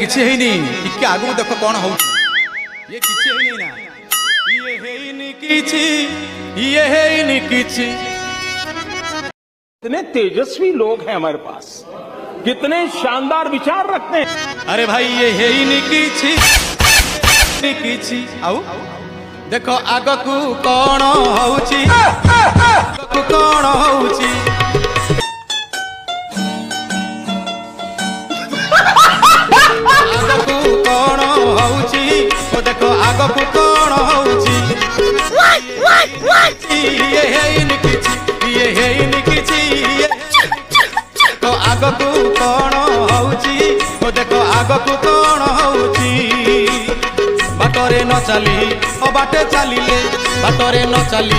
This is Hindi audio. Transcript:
किछि हेनी टिके आगु देखो कोन हो ये किछि हेनी ना ये हेनी किछि ये हेनी किछि। कितने तेजस्वी लोग हैं हमारे पास, कितने शानदार विचार रखते हैं। अरे भाई ये हेनी किछि किछि आउ देखो आगकू कोन होउची आगकू कोन होउची आगकू कोन होउची ओ देखो आगकू कोन होउची ये हेनी किछि ये हेनी किछि तो आगकू कोन होउची ओ देखो आगकू कोन होउची। बाटरे न चली ओ बाटे चलिले बाटरे न चली